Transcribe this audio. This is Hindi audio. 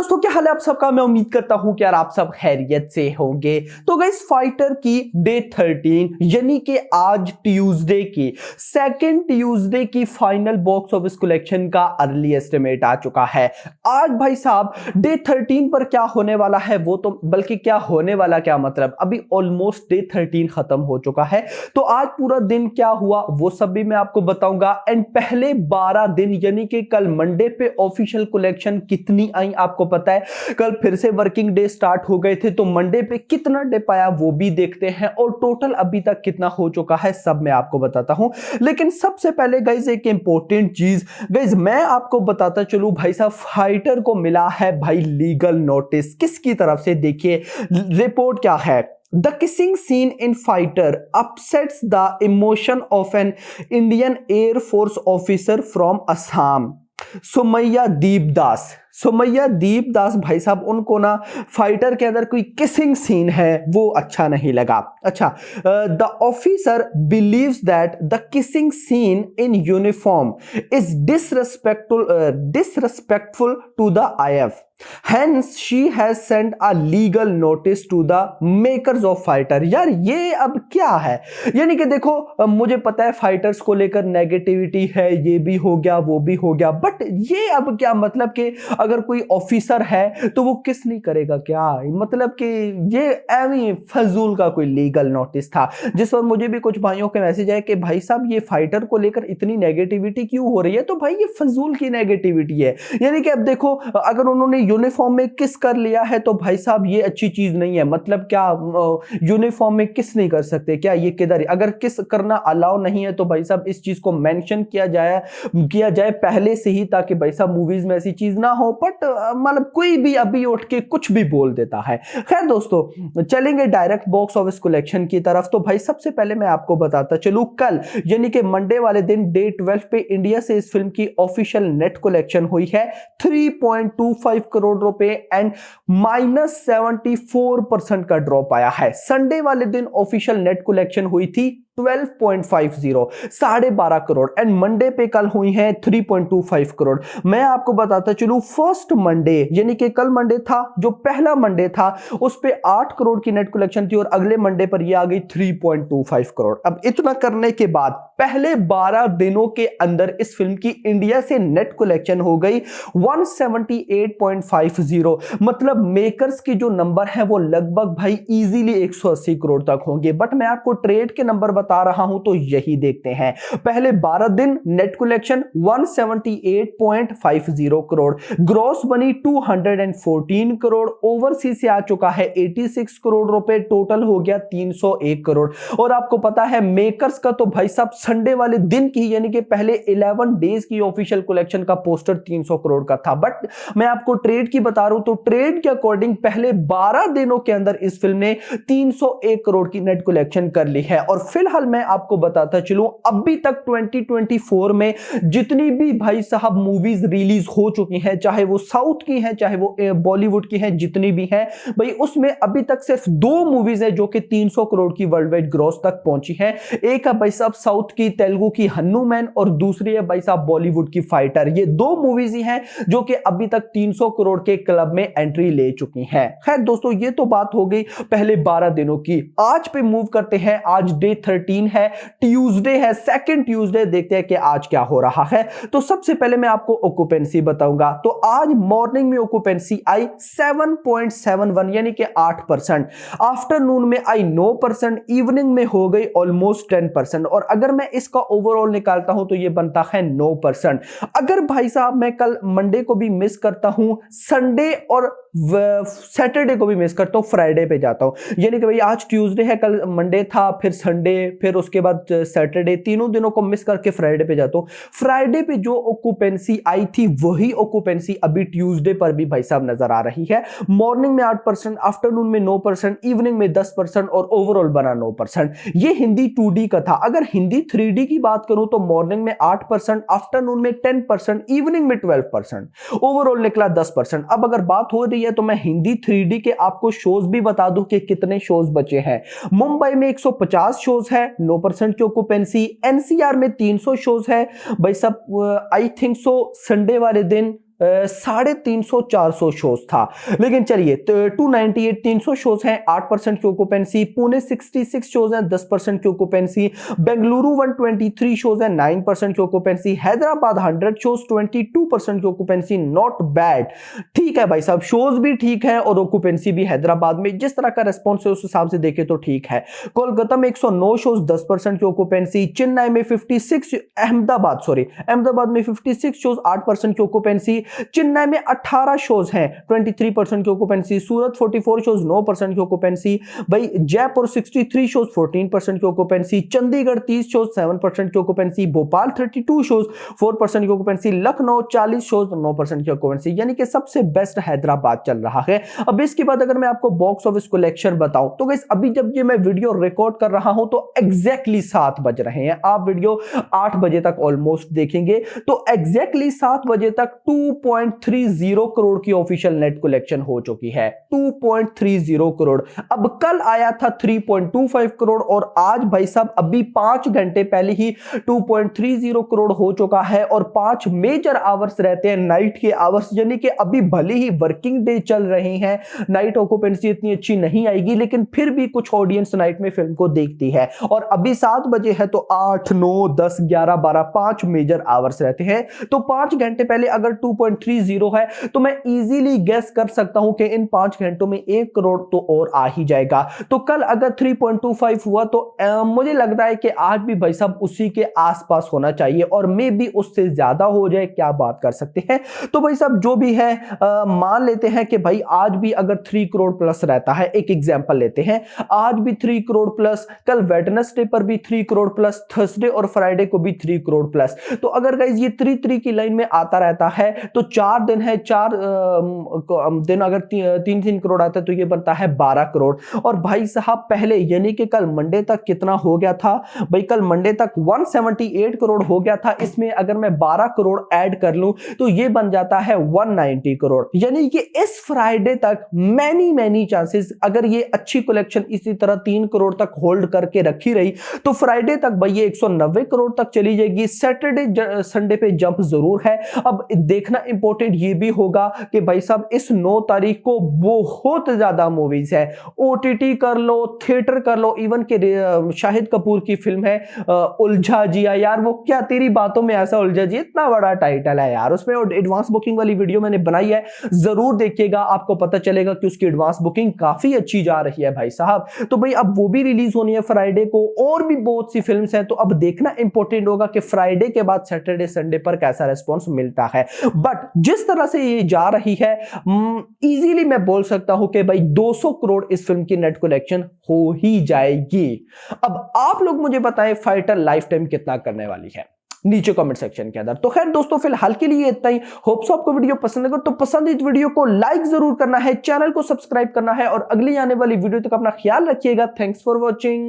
दोस्तों, क्या हाल है आप सबका। मैं उम्मीद करता हूं कि यार आप सब खैरियत से होंगे। तो गाइस, फाइटर की डे 13 यानी कि आज ट्यूसडे की सेकंड ट्यूसडे की फाइनल बॉक्स ऑफिस कलेक्शन का अर्ली एस्टिमेट आ चुका है। आज भाई साहब डे 13 पर क्या होने वाला है वो तो, बल्कि क्या होने वाला क्या मतलब, अभी ऑलमोस्ट डे 13 खत्म हो चुका है। तो आज पूरा दिन क्या हुआ वो सब भी मैं आपको बताऊंगा। एंड पहले 12 दिन यानी कि कल मंडे पे ऑफिशियल कलेक्शन कितनी आई आपको पता है। कल फिर से वर्किंग डे स्टार्ट हो गए थे, तो मंडे पे कितना डिप आया वो भी देखते हैं, और टोटल अभी तक कितना हो चुका है सब मैं आपको बताता हूं। लेकिन सबसे पहले गाइस एक इंपॉर्टेंट चीज गाइस मैं आपको बताता चलूं। भाई साहब, फाइटर को मिला है भाई लीगल नोटिस। किसकी तरफ से? देखिए रिपोर्ट क्या है। The kissing scene in Fighter upsets the emotion of an Indian Air Force officer from Assam, Sumaiya Deepdas. Sumaiya Deepdas भाई साहब, उनको ना फाइटर के अंदर कोई किसिंग सीन है वो अच्छा नहीं लगा। अच्छा, the officer believes that the kissing scene in uniform is disrespectful to the IF, hence she has sent a legal notice to the makers of fighter। यार ये अब क्या है? यानी कि देखो, मुझे पता है फाइटर्स को लेकर नेगेटिविटी है, ये भी हो गया वो भी हो गया, बट ये अब क्या मतलब कि अगर कोई ऑफिसर है तो वो किस नहीं करेगा क्या? मतलब कि ये एवी फजूल का कोई लीगल नोटिस था, जिस पर मुझे भी कुछ भाइयों के मैसेज है कि भाई साहब ये फाइटर को लेकर इतनी नेगेटिविटी क्यों हो रही है। तो भाई ये फजूल की नेगेटिविटी है। यानी कि अब देखो, अगर उन्होंने यूनिफॉर्म में किस कर लिया है तो भाई साहब ये अच्छी चीज नहीं है। मतलब क्या यूनिफॉर्म में किस नहीं कर सकते क्या? ये किधर, अगर किस करना अलाउ नहीं है तो भाई साहब इस चीज को मेंशन किया जाए पहले से ही, ताकि भाई साहब मूवीज में ऐसी चीज ना हो। बट मतलब कोई भी अभी उठ के कुछ भी बोल देता है। खैर दोस्तों, चलेंगे डायरेक्ट बॉक्स ऑफिस कलेक्शन की तरफ। तो भाई सबसे पहले मैं आपको बताता चलूं, कल यानी कि मंडे वाले दिन डे 12 पे इंडिया से इस फिल्म की ऑफिशियल नेट कलेक्शन हुई है 3.25 करोड़ रुपए एंड -74% का ड्रॉप आया है। संडे वाले दिन ऑफिशियल नेट कलेक्शन हुई थी 12.50, 12.5 करोड़, एंड मंडे पे कल हुई है 3.25 करोड़। मैं आपको बताता चलूं, फर्स्ट मंडे यानी कि कल मंडे था, जो पहला मंडे था उस पे 8 करोड़ की नेट कलेक्शन थी, और अगले मंडे पर ये आ गई 3.25 करोड़। अब इतना करने के बाद पहले 12 दिनों के अंदर इस फिल्म की इंडिया से नेट कलेक्शन हो गई 178.50। मतलब मेकर्स की जो नंबर है वो लगभग भाई इजीली 180 करोड़ तक होंगे। बट मैं आपको ट्रेड के नंबर बता रहा हूं तो यही देखते हैं। पहले 12 दिन नेट कलेक्शन 178.50 करोड़, ग्रॉस बनी 214 करोड़, ओवरसीज से आ चुका है 86 करोड़ रुपए, टोटल हो गया 301 करोड़। और आपको पता है मेकर्स का तो भाई साहब संडे वाले दिन की यानी कि पहले 11 डेज की ऑफिशियल कलेक्शन का पोस्टर 300 करोड़ का था। बट मैं आपको ट्रेड की बता रहा हूं तो ट्रेड के अकॉर्डिंग पहले 12 दिनों के अंदर इस फिल्म ने 301 करोड़ की नेट कलेक्शन कर ली है। और फिलहाल मैं आपको बताता चलूं, अभी तक 2024 में जितनी भी भाई साहब मूवीज रिलीज हो चुकी हैं, चाहे वो साउथ की हैं चाहे वो बॉलीवुड की हैं, जितनी भी हैं भाई, उसमें अभी तक सिर्फ 2 मूवीज है जो कि 300 करोड़ की वर्ल्ड वाइड ग्रॉस तक पहुंची है। एक है भाई साहब साउथ की तेलुगु की हन्नूमैन, और दूसरी है भाई साहब बॉलीवुड की फाइटर। ये 2 मूवीज ही हैं जो कि अभी तक 300 करोड़ के क्लब में एंट्री ले चुकी हैं। खैर दोस्तों, ये तो बात हो गई पहले 12 दिनों की। आज पे मूव करते हैं। आज डे 13 है, ट्यूसडे है, सेकंड ट्यूसडे। देखते हैं कि आज क्या हो रहा है। तो सबसे पहले मैं आपको ऑक्यूपेंसी बताऊंगा। तो आज मॉर्निंग में ऑक्यूपेंसी आई 7.71 यानी कि 8%, आफ्टरनून में आई 9%, इवनिंग में हो गई ऑलमोस्ट 10%, और अगर मैं इसका ओवरऑल निकालता हूं तो ये बनता है 9%। अगर भाई साहब मैं कल मंडे को भी मिस करता हूं, संडे और सैटरडे को भी मिस करता हूं, फ्राइडे पे जाता हूं, यानी कि भाई आज ट्यूसडे है, कल मंडे था, फिर संडे, फिर उसके बाद सैटरडे, तीनों दिनों को मिस करके फ्राइडे पे जाता हूं। फ्राइडे पे जो ऑक्यूपेंसी आई थी वही ऑक्यूपेंसी अभी ट्यूसडे पर भी भाई साहब नजर आ रही है। मॉर्निंग में 8%, आफ्टरनून में 9%, इवनिंग में 10%, और ओवरऑल बना 9%। ये हिंदी 2D का था। अगर हिंदी 3D की बात करूं तो मॉर्निंग में 8%, आफ्टरनून में 10%, इवनिंग में 12%, ओवरऑल निकला 10%। अब अगर बात हो रही है तो मैं हिंदी 3D के आपको शोज भी बता दूं कि कितने शोज बचे हैं। मुंबई में 150 शोज है, 9% की ऑक्यूपेंसी। एनसीआर में 300 शोज है भाई सब। आई थिंक सो संडे वाले दिन 350-400 शोज था। लेकिन चलिए 298 300 शोज हैं, 8% की ऑक्यूपेंसी। पुणे 66 शोज हैं, 10% की ऑक्यूपेंसी। बेंगलुरु 123 शोज हैं, 9% की ऑक्यूपेंसी। हैदराबाद 100 शोज, 22% की ऑक्यूपेंसी। नॉट बैड, ठीक है भाई साहब, शोज भी ठीक है और ऑक्यूपेंसी भी हैदराबाद में जिस तरह का रेस्पॉन्स है उस हिसाब से देखे तो ठीक है। कोलकाता में 109 शोज, 10% की ऑक्यूपेंसी। चेन्नई में 56, अहमदाबाद में 56 शोज, 8% की ऑक्यूपेंसी। चेन्नई में 18 शोज हैं, 23% की ऑक्यूपेंसी। सूरत 44 शोज, 9% की ऑक्यूपेंसी। भाई जयपुर 63 शोज, 14% की ऑक्यूपेंसी। चंडीगढ़ 30 शोज, 7% की ऑक्यूपेंसी। भोपाल 32 शोज, 4% की ऑक्यूपेंसी। लखनऊ 40 शोज, 9% की ऑक्यूपेंसी। यानी कि सबसे बेस्ट हैदराबाद चल रहा है। अब इसके बाद अगर मैं आपको बॉक्स ऑफिस कलेक्शन बताऊं तो गाइस अभी जब ये मैं वीडियो रिकॉर्ड कर रहा हूं तो एग्जैक्टली 7 बज रहे हैं। आप वीडियो 8 बजे तक ऑलमोस्ट देखेंगे तो एग्जैक्टली 7 बजे तक 2.30 करोड़ की ऑफिशियल नेट कलेक्शन हो चुकी है। 2.30 करोड़। अब कल आया था 3.25 करोड़ और आज भाई साहब अभी 5 घंटे पहले ही 2.30 करोड़ हो चुका है। और 5 मेजर आवर्स रहते हैं नाइट के आवर्स, यानी कि अभी भले ही वर्किंग डे चल रहे हैं, नाइट ऑक्यूपेंसी इतनी अच्छी नहीं आएगी, लेकिन फिर भी कुछ ऑडियंस नाइट में फिल्म को देखती है। और अभी 7 बजे है तो 8, 9, 10, 11, 12 5 मेजर आवर्स रहते हैं। तो 5 घंटे पहले अगर 2.30 है तो मैं इजीली गेस कर सकता हूं कि इन 5 घंटों में 1 करोड़ तो और आ ही जाएगा। तो कल अगर 3.25 हुआ तो मुझे लगता है कि आज भी भाई साहब उसी के आसपास होना चाहिए और मे भी उससे ज्यादा हो जाए, क्या बात कर सकते हैं। तो भाई साहब जो भी है मान लेते हैं कि भाई आज भी अगर 3 करोड़ प्लस रहता है, एक एग्जांपल लेते हैं, आज भी 3 करोड़ प्लस, कल वेडनेसडे पर भी 3 करोड़ प्लस, थर्सडे और फ्राइडे को भी 3 करोड़ प्लस। तो अगर गाइस ये 3 की लाइन में आता रहता है तो 4 दिन है, 4 दिन अगर 3 करोड़ आता है तो ये बनता है 12 करोड़। और भाई साहब पहले यानी कि कल मंडे तक कितना हो गया था भाई, कल मंडे तक 178 करोड़ हो गया था। इसमें अगर मैं 12 करोड़ ऐड कर लूं तो ये बन जाता है 190 करोड़। यानी कि इस फ्राइडे तक मैनी चांसेस, अगर ये अच्छी कलेक्शन इसी तरह 3 करोड़ तक होल्ड करके रखी रही तो फ्राइडे तक भाई ये 190 करोड़ तक चली जाएगी। सैटरडे संडे पे जंप जरूर है। अब देखना इंपॉर्टेंट ये भी होगा कि भाई साहब इस 9 तारीख को बहुत ज्यादा मूवीज है, ओटीटी कर लो, थिएटर कर लो, इवन के शाहिद कपूर की फिल्म है उलझा जिया। यार वो क्या तेरी बातों में ऐसा उलझा जी, इतना बड़ा टाइटल है यार, उसमें एडवांस बुकिंग वाली वीडियो मैंने बनाई है, जरूर देखिएगा, आपको पता चलेगा कि उसकी एडवांस बुकिंग काफी अच्छी जा रही है भाई साहब। तो भाई अब वो भी रिलीज होनी है फ्राइडे को, और भी बहुत सी फिल्म्स हैं। तो अब देखना इंपॉर्टेंट होगा कि फ्राइडे के बाद सैटरडे संडे पर कैसा रिस्पॉन्स मिलता है। बट जिस तरह से ये जा रही है इजीली मैं बोल सकता हूं कि भाई 200 करोड़ इस फिल्म की नेट कलेक्शन हो ही जाएगी। अब आप लोग मुझे बताएं फाइटर लाइफ टाइम कितना करने वाली है नीचे कमेंट सेक्शन के अंदर। तो खैर दोस्तों फिलहाल के लिए इतना ही। होप्स आपको वीडियो पसंद आएगा, तो पसंद वीडियो को लाइक जरूर करना है, चैनल को सब्सक्राइब करना है और अगली आने वाली वीडियो तक अपना ख्याल रखिएगा। Thanks for watching.